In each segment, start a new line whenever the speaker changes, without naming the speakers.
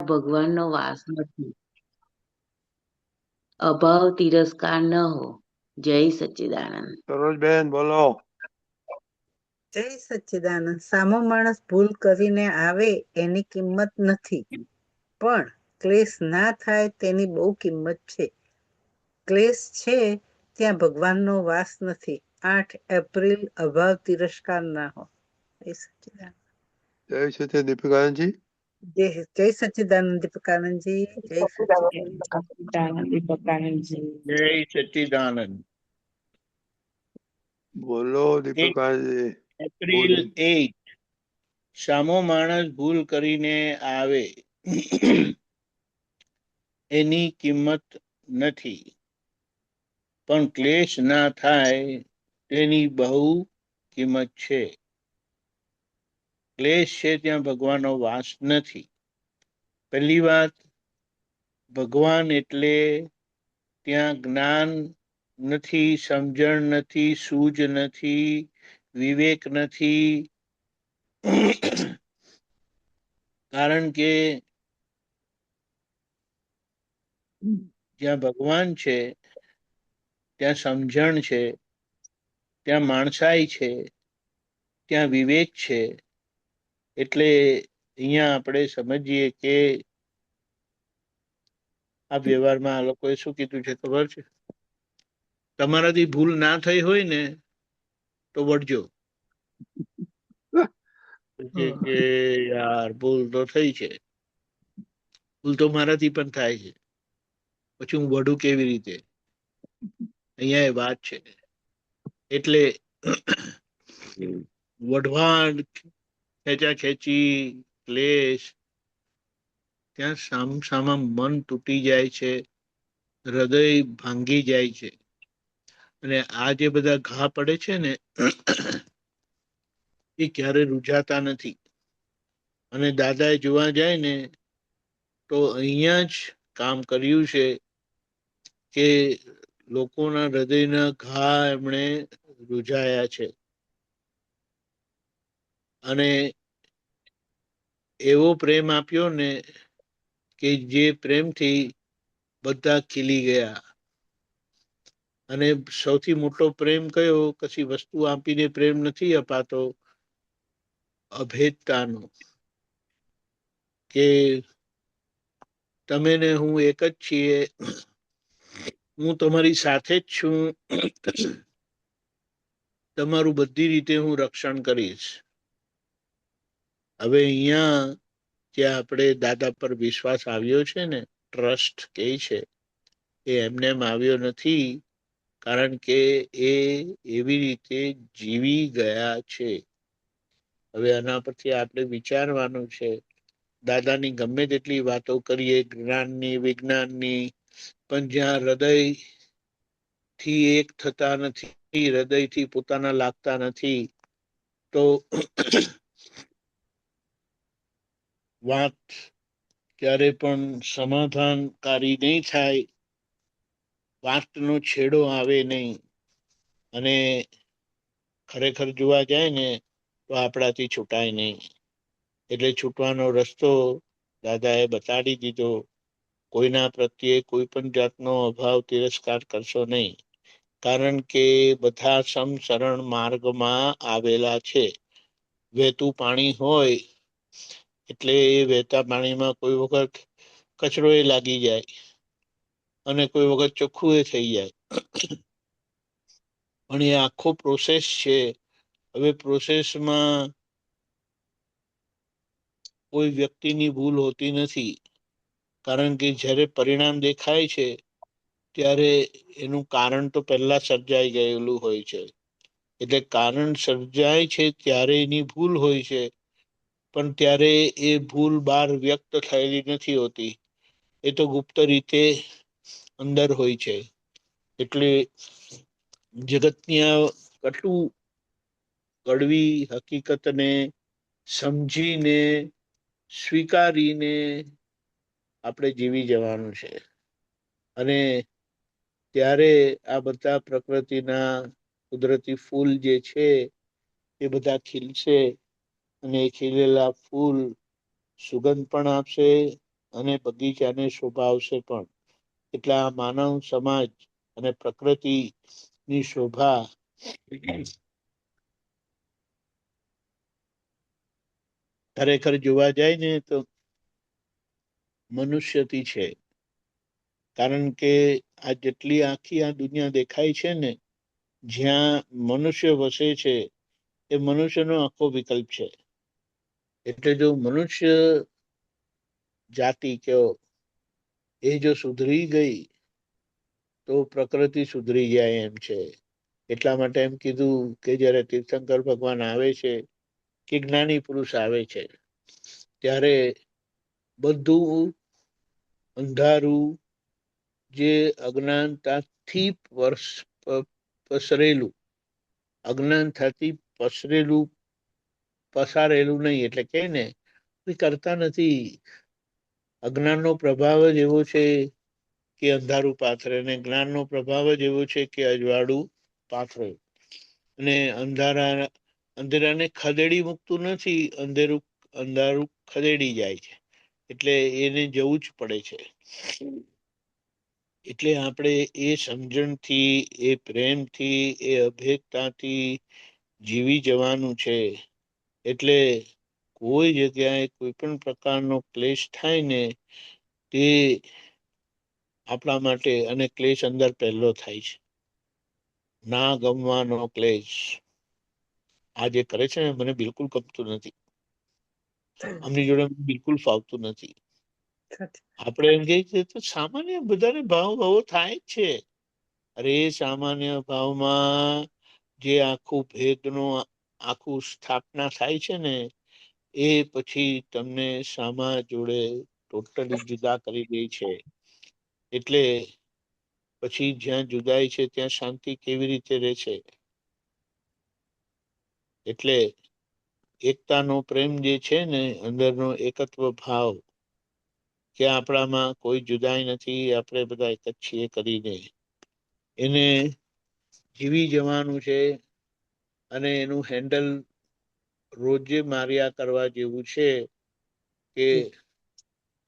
ભગવાનનો વાસ નથી. અભાવ તિરસ્કાર ન હો. જય સચ્ચિદાનંદ.
સરોજબેન બોલો.
જય સચ્ચિદાનંદ. સામો માણસ ભૂલ કરીને આવે એની કિંમત નથી, પણ ક્લેશ ના થાય તેની બહુ કિંમત છે. ક્લેશ છે ત્યાં ભગવાનનો વાસ નથી. 8 એપ્રિલ અભાવ તિરસ્કાર ના હો. જય સચ્ચિદાનંદ.
જય સત્ય દીપિકાનંદજી.
જય સચ્ચિદાનંદ દીપકાનંદજી. જય સચ્ચિદાનંદ.
જય સચ્ચિદાનંદ.
બોલો દીપિકાનંદજી.
એપ્રિલ 8 સામો માણસ ભૂલ કરીને આવે એની કિંમત નથી, પણ ક્લેશ ના થાય તેની બહુ કિંમત છે. ક્લેશ છે ત્યાં ભગવાનનો વાસ નથી. પહેલી વાત, ભગવાન એટલે ત્યાં જ્ઞાન નથી, સમજણ નથી, સૂઝ નથી, વિવેક નથી. કારણ કે જ્યાં ભગવાન છે ત્યાં સમજણ છે, ત્યાં માણસાઈ છે, ત્યાં વિવેક છે. એટલે અહીંયા આપણે સમજીએ કે આ વ્યવહારમાં આ લોકોએ શું કીધું છે ખબર છે? તમારાથી ભૂલ ના થઈ હોય ને તો વળજો. કે યાર ભૂલ તો થઈ છે, ભૂલ તો મારાથી પણ થાય છે, પછી હું વઢું કેવી રીતે? અહીંયા એ વાત છે. એટલે વઢવાણ, ખેંચા ખેંચી, ક્લેશ, ત્યાં સામસામા મન તૂટી જાય છે, હૃદય ભાંગી જાય છે. અને આ જે બધા ઘા પડે છે ને એ ક્યારે રૂઝાતા નથી. અને દાદાએ જોવા જાય ને તો અહીંયા જ કામ કર્યું છે કે લોકોના હૃદયના ઘા એમણે રૂઝાયા છે. અને એવો પ્રેમ આપ્યો ને કે જે પ્રેમથી બધા ખીલી ગયા. અને સૌથી મોટો પ્રેમ કયો? કશી વસ્તુ આપીને પ્રેમ નથી અપાતો, અભેદતાનો. કે તમે ને હું એક જ છીએ, હું તમારી સાથે જ છું, તમારું બધી રીતે હું રક્ષણ કરીશ. હવે અહીંયા જે આપણે દાદા પર વિશ્વાસ આવ્યો છે ને, ટ્રસ્ટ કે છે, એ એમને એમ આવ્યો નથી. કારણ કે એ એવી રીતે જીવી ગયા છે. હવે આના પરથી આપણે વિચારવાનું છે. દાદાની ગમે તેટલી વાતો કરીએ, જ્ઞાનની, વિજ્ઞાનની, પણ જ્યાં હૃદય થી એક થતા નથી, હૃદયથી પોતાના લાગતા નથી, તો વાત ક્યારે પણ સમાધાનકારી નહીં થાય, વાતનો છેડો આવે નહીં. અને ખરેખર જોવા જાય ને તો આપણાથી છૂટાય નહીં. એટલે છૂટવાનો રસ્તો દાદાએ બતાડી દીધો. કોઈના પ્રત્યે કોઈ પણ જાતનો અભાવ તિરસ્કાર કરશો નહીં. કારણ કે બધા સમસરણ માર્ગમાં આવેલા છે. વહેતું પાણી હોય એટલે એ વહેતા પાણીમાં કોઈ વખત કચરો એ લાગી જાય અને કોઈ વખત ચોખ્ખું એ થઈ જાય. પણ એ આખો પ્રોસેસ છે. હવે પ્રોસેસમાં કોઈ વ્યક્તિની ભૂલ હોતી નથી. કારણ કે જ્યારે પરિણામ દેખાય છે ત્યારે એનું કારણ તો પહેલા સર્જાઈ ગયેલું હોય છે. એટલે કારણ સર્જાય છે ત્યારે એની ભૂલ હોય છે, પણ ત્યારે એ ભૂલ બહાર વ્યક્ત થયેલી નથી હોતી. એ તો ગુપ્ત રીતે અંદર હોય છે. એટલે જગતની આ કડવી હકીકતને સમજીને, સ્વીકારીને આપણે જીવી જવાનું છે. અને ત્યારે આ બધા પ્રકૃતિના કુદરતી ફૂલ જે છે એ બધા ખીલશે. અને ખીલેલા ફૂલ સુગંધ પણ આપશે, અને બગીચાને શોભાવશે પણ. એટલે આ માનવ સમાજ અને પ્રકૃતિની શોભા ખરેખર જોવા જાય ને તો મનુષ્યથી છે. કારણ કે આ જેટલી આખી આ દુનિયા દેખાય છે ને, જ્યાં મનુષ્ય વસે છે એ મનુષ્યનો આખો વિકલ્પ છે. એટલે જો મનુષ્ય જાતિ કયો એ જો સુધરી ગઈ તો પ્રકૃતિ સુધરી જાય એમ છે. એટલા માટે એમ કીધું કે જયારે તીર્થંકર ભગવાન આવે છે કે જ્ઞાની પુરુષ આવે છે ત્યારે બધું અંધારું જે અજ્ઞાનતાથી પસરેલું, અજ્ઞાનતાથી પસારેલું નહીં, એટલે કે ને કરતા નથી. અજ્ઞાનનો પ્રભાવ જ એવો છે કે અંધારું પાથરે, અને જ્ઞાનનો પ્રભાવ જ એવો છે કે અજવાળું પાથરે. અને અંધેરાને ખદેડી મૂકતું નથી, અંધારું ખદેડી જાય છે. એટલે એને જવું જ પડે છે. એટલે આપણે એ સમજણથી, એ પ્રેમથી, એ અભેદતાથી જીવી જવાનું છે. એટલે કોઈ જગ્યાએ કોઈ પણ પ્રકારનો ક્લેશ થાય ને તે આપણા માટે, અને ક્લેશ અંદર પહેલો થાય છે. ના ગમવાનો ક્લેશ આ જે કરે છે ને મને બિલકુલ ગમતું નથી. આમની જોડે બિલકુલ ફાવતું નથી. આપણે એમ કહીએ તો સામાન્ય બધાને ભાવો થાય જ છે. અરે સામાન્ય ભાવમાં જે આખું ભેદનું આખું સ્થાપના થાય છે ને, એ પછી તમને સામા જોડે ટોટલી જુદા કરી દે છે. એટલે પછી જ્યાં જુદાઈ છે ત્યાં શાંતિ કેવી રીતે રહે છે? એટલે એકતાનો પ્રેમ જે છે ને, અંદરનો એકત્વ ભાવ કે આપણામાં કોઈ જુદાઈ નથી, આપણે બધા એક જ છીએ કરીને એને જીવી જવાનું છે. અને એનું હેન્ડલ રોજે માર્યા કરવા જેવું છે કે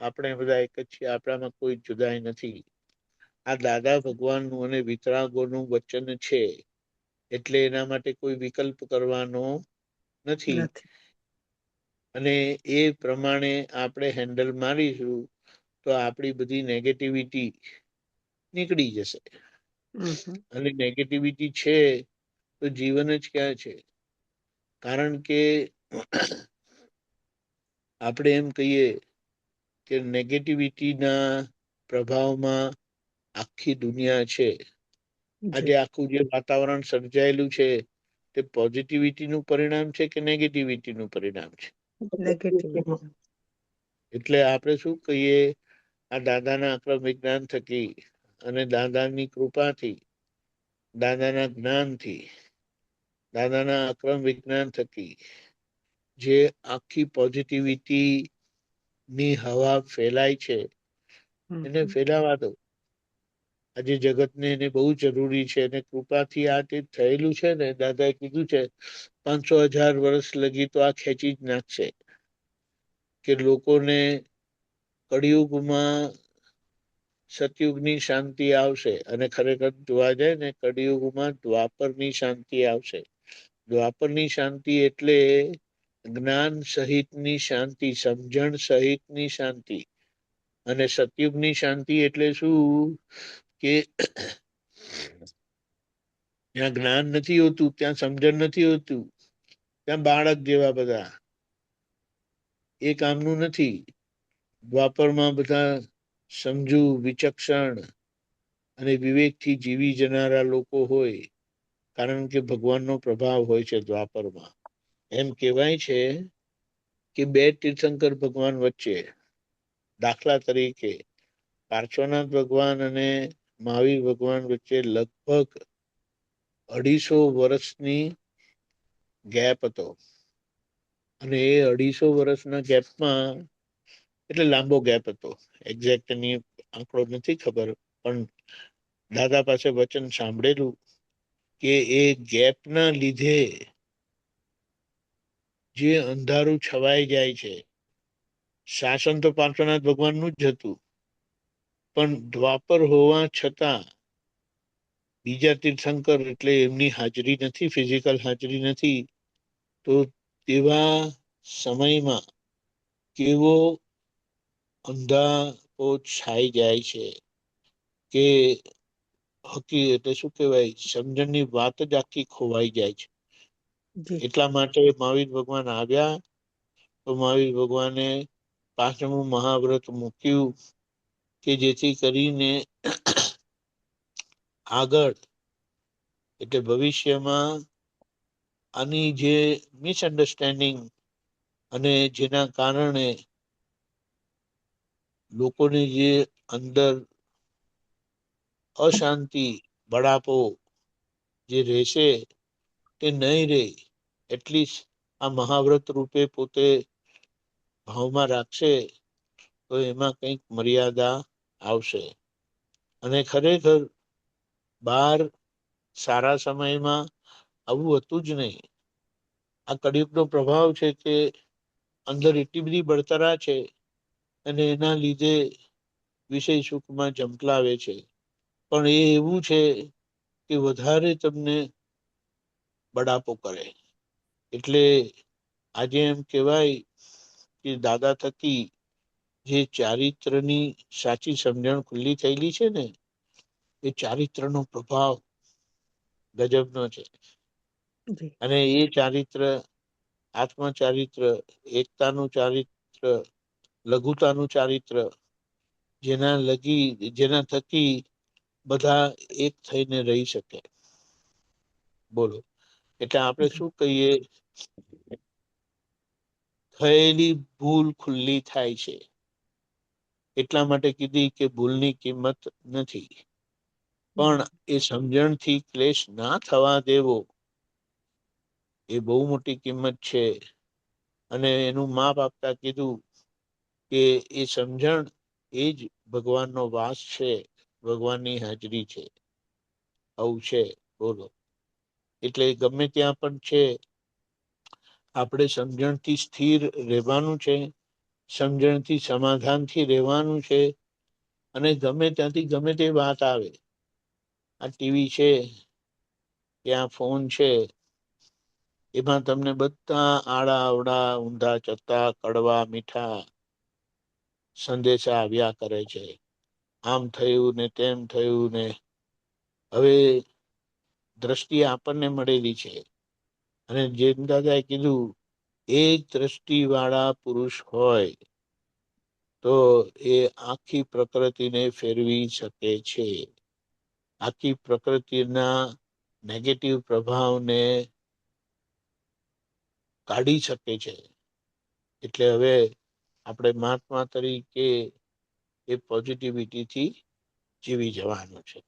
આપણે બધા એક જ છીએ, આપણામાં કોઈ જુદાઈ નથી. આ દાદા ભગવાનનું અને વિતરાગોનું વચન છે. એટલે એના માટે કોઈ વિકલ્પ કરવાનો નથી. અને એ પ્રમાણે આપણે હેન્ડલ મારીશું તો આપણી બધી નેગેટિવિટી નીકળી જશે. અને નેગેટિવિટી છે તો જીવન જ ક્યાં છે? કારણ કે આપણે એમ કહીએ કે નેગેટિવિટીના પ્રભાવમાં આખી દુનિયા છે. આજે આખું જે વાતાવરણ સર્જાયેલું છે તે પોઝિટિવિટીનું પરિણામ છે કે નેગેટિવિટીનું પરિણામ છે? એટલે આપણે શું કહીએ, આ દાદાના અક્રમ વિજ્ઞાન થકી અને દાદાની કૃપાથી, દાદાના જ્ઞાનથી, દાદાના અક્રમ વિજ્ઞાન થકી જે આખી પોઝિટિવિટી ની હવા ફેલાય છે એને ફેલાવા દો. આજે જગતને એને બહુ જરૂરી છે, અને કૃપાથી આ તે થયેલું છે ને, દાદાએ કીધું છે 500,000 વર્ષ લગી તો આ ખેંચી જ નાખશે. કે લોકોને કળિયુગમાં સતયુગની શાંતિ આવશે, અને ખરેખર જોવા જાય ને કળિયુગમાં દ્વાપરની શાંતિ આવશે. દ્વાપરની શાંતિ એટલે જ્ઞાન સહિતની શાંતિ, સમજણ સહિતની શાંતિ. અને સતયુગની શાંતિ એટલે શું કે ત્યાં જ્ઞાન નથી હોતું, ત્યાં સમજણ નથી હોતું, ત્યાં બાળક જેવા બધા, એ કામનું નથી. દ્વાપરમાં બધા સમજુ, વિચક્ષણ અને વિવેકથી જીવી જનારા લોકો હોય, કારણ કે ભગવાનનો પ્રભાવ હોય છે દ્વાપરમાં. એમ કહેવાય છે કે 2 તીર્થંકર ભગવાન વચ્ચે, દાખલા તરીકે પાર્શ્વનાથ ભગવાન અને મહાવીર ભગવાન વચ્ચે લગભગ 250 વર્ષની ગેપ હતો. અને એ 250 વર્ષના ગેપમાં, એટલે લાંબો ગેપ હતો, એક્ઝેક્ટ એની આંકડો નથી ખબર, પણ દાદા પાસે વચન સાંભળેલું કે એ ગેપના લીધે જે અંધારું છવાઈ જાય છે, શાસન તો પાર્શ્વનાથ ભગવાનનું જ હતું, પણ દ્વાપર હોવા છતાં બીજા તીર્થંકર એટલે એમની હાજરી નથી, ફિઝિકલ હાજરી નથી. તો તેવા સમયમાં કેવો અંધાપો છાઈ જાય છે કે એટલે શું કહેવાય, સમજણની વાત જ આખી ખોવાઈ જાય છે.
જી
એટલા માટે મહાવીર ભગવાન આવ્યા, તો મહાવીર ભગવાને પાંચમું મહાવ્રત મૂક્યું કે જેથી કરીને આગળ એટલે ભવિષ્યમાં આની જે મિસઅન્ડરસ્ટેન્ડિંગ અને જેના કારણે લોકોની જે અંદર અશાંતિ, બળાપો જે રહેશે તે નહીં રહે. એટલીસ્ટ આ મહાવ્રત રૂપે પોતે ભાવમાં રાખશે તો એમાં કંઈક મર્યાદા આવશે. અને ખરેખર બાર સારા સમયમાં આવું હતું જ નહીં. આ કળિયુગનો પ્રભાવ છે કે અંદર એટલી બધી બળતરા છે અને એના લીધે વિષય સુખમાં ઝંપલાવે છે. પણ એ એવું છે કે વધારે તમને બડાપો કરે. એટલે આજે એમ કહેવાય કે દાદા થકી જે ચારિત્રની સાચી સમજણ ખુલ્લી થયેલી છે ને, એ ચારિત્રનો પ્રભાવ ગજબનો છે.
જી
અને એ ચારિત્ર, આત્મ ચારિત્ર, એકતાનું ચારિત્ર, લઘુતાનું ચારિત્ર, જેના થકી બધા એક થઈને રહી શકે. બોલો, એટલે આપણે શું કહીએ, થયેલી ભૂલ ખુલ્લી થાય છે. એટલા માટે કીધી કે ભૂલની કિંમત નથી, પણ એ સમજણથી ક્લેશ ના થવા દેવો એ બહુ મોટી કિંમત છે. અને એનું માપ આપતા કીધું કે એ સમજણ એ જ ભગવાનનો વાસ છે, ભગવાનની હાજરી છે. આવું છે. બોલો, એટલે ગમે ત્યાં પણ છે આપણે સમજણથી સ્થિર રહેવાનું છે, સમજણથી સમાધાનથી રહેવાનું છે. અને ગમે ત્યાંથી ગમે તે વાત આવે, આ ટીવી છે, ત્યાં ફોન છે, એમાં તમને બધા આડા અવડા, ઊંધા ચત્તા, કડવા મીઠા સંદેશા આવ્યા કરે છે. આમ થયું ને તેમ થયું ને. હવે દ્રષ્ટિ આપણને મળેલી છે, અને જેમ દાદાએ કીધું, એક દ્રષ્ટિ વાળા પુરુષ હોય તો એ આખી પ્રકૃતિને ફેરવી શકે છે. આખી પ્રકૃતિના નેગેટિવ પ્રભાવને કાઢી શકે છે. એટલે હવે આપણે મહાત્મા તરીકે એ પોઝિટિવિટીથી જીવી જવાનું છે.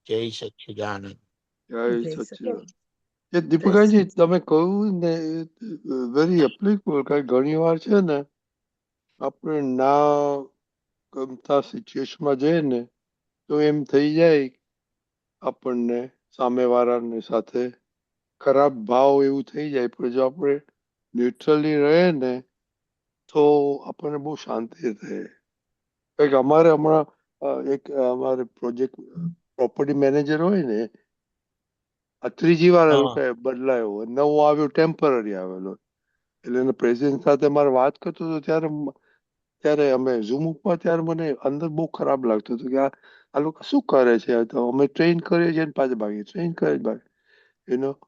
જય સચ્ચિદાનંદ.
જય
જય
સચ્ચિદાનંદ.
સચિદાનંદ.
એ દીપકાજી તમે કહ્યું ને વેરી એપ્લિકેબલ. કારણ ઘણી વાર છે ને આપણે ના ગમતા સિચ્યુએશનમાં જઈએ ને તો એમ થઈ જાય આપણને સામેવાળાની સાથે ખરાબ ભાવ એવું થઈ જાય. પણ જો આપણે ન્યુટ્રલી રહે ને તો આપણને બહુ શાંતિ રહે. કંઈક અમારે હમણાં એક અમારે પ્રોજેક્ટ પ્રોપર્ટી મેનેજર હોય ને, આ ત્રીજી વાર એ
હા,
લોકો બદલાયો, નવો આવ્યો, ટેમ્પરરી આવેલો. એટલે એના પ્રેસિડેન્ટ સાથે મારે વાત કરતો હતો ત્યારે અમે ઝૂમ ઉપર, ત્યારે મને અંદર બહુ ખરાબ લાગતું હતું કે આ લોકો શું કરે છે. તો અમે ટ્રેન કરીએ છીએ ને પાછા ભાગીએ, ટ્રેન કરીએ ભાગે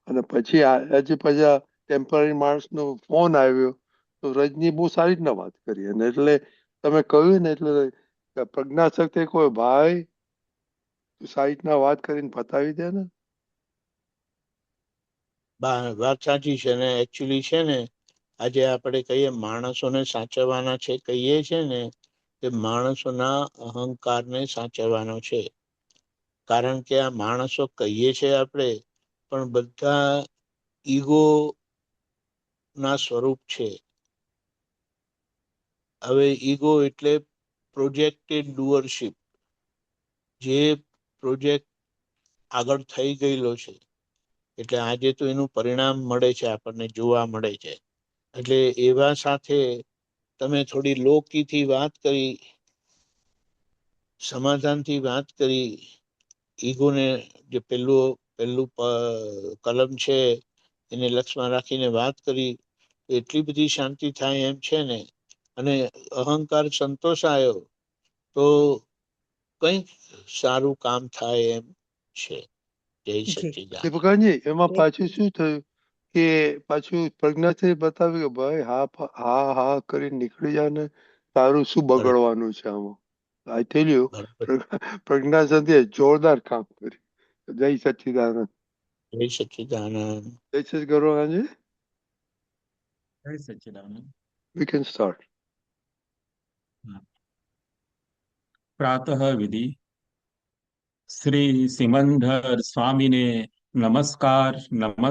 અને પછી આજે પાછા ટેમ્પરરી માણસનો ફોન આવ્યો તો રજની બહુ સારી રીતના વાત કરી. અને એટલે તમે કહ્યું ને, એટલે પ્રજ્ઞાશક્તિ કોઈ ભાઈ સારી રીતના વાત કરીને પતાવી દે ને.
વાત સાચી છે. ને એકચ્યુઅલી છે ને, આજે આપણે કહીએ માણસોને સાચવવાના છે, કહીએ છે ને, કે માણસોના અહંકારને સાચવવાનો છે. કારણ કે આ માણસો કહીએ છે આપણે, પણ બધા ઈગો ના સ્વરૂપ છે. હવે ઈગો એટલે પ્રોજેક્ટેડ ડુઅરશિપ. જે પ્રોજેક્ટ આગળ થઈ ગયેલો છે, એટલે આજે તો એનું પરિણામ મળે છે, આપણને જોવા મળે છે. એટલે એવા સાથે તમે થોડી લોકીથી વાત કરી, સમાધાનથી વાત કરી, ઈગોને જે પહેલું કલમ છે એને લક્ષમાં રાખીને વાત કરી, એટલી બધી શાંતિ થાય એમ છે ને, અને અહંકાર સંતોષ આવ્યો તો કંઈક સારું કામ થાય એમ છે. જય
જી
સચ્ચિદાનંદ.
દીપકાજી એમાં પાછું શું થયું કે પાછું પ્રજ્ઞાથી બતાવ્યું કે ભાઈ હા હા કરી નીકળી જા ને, તારું શું બગડવાનું છે આમાં. આઈ ટેલ યુ, પ્રજ્ઞા સંધ્યાએ જોરદાર કામ કર્યું. જય સચ્ચિદાનંદ.
જય સચ્ચિદાનંદ.
જય સચ ગૌરવજી.
જય સચ્ચિદાનંદ.
We can start.
प्रातः विधि। श्री सिमंदर स्वामी ने नमस्कार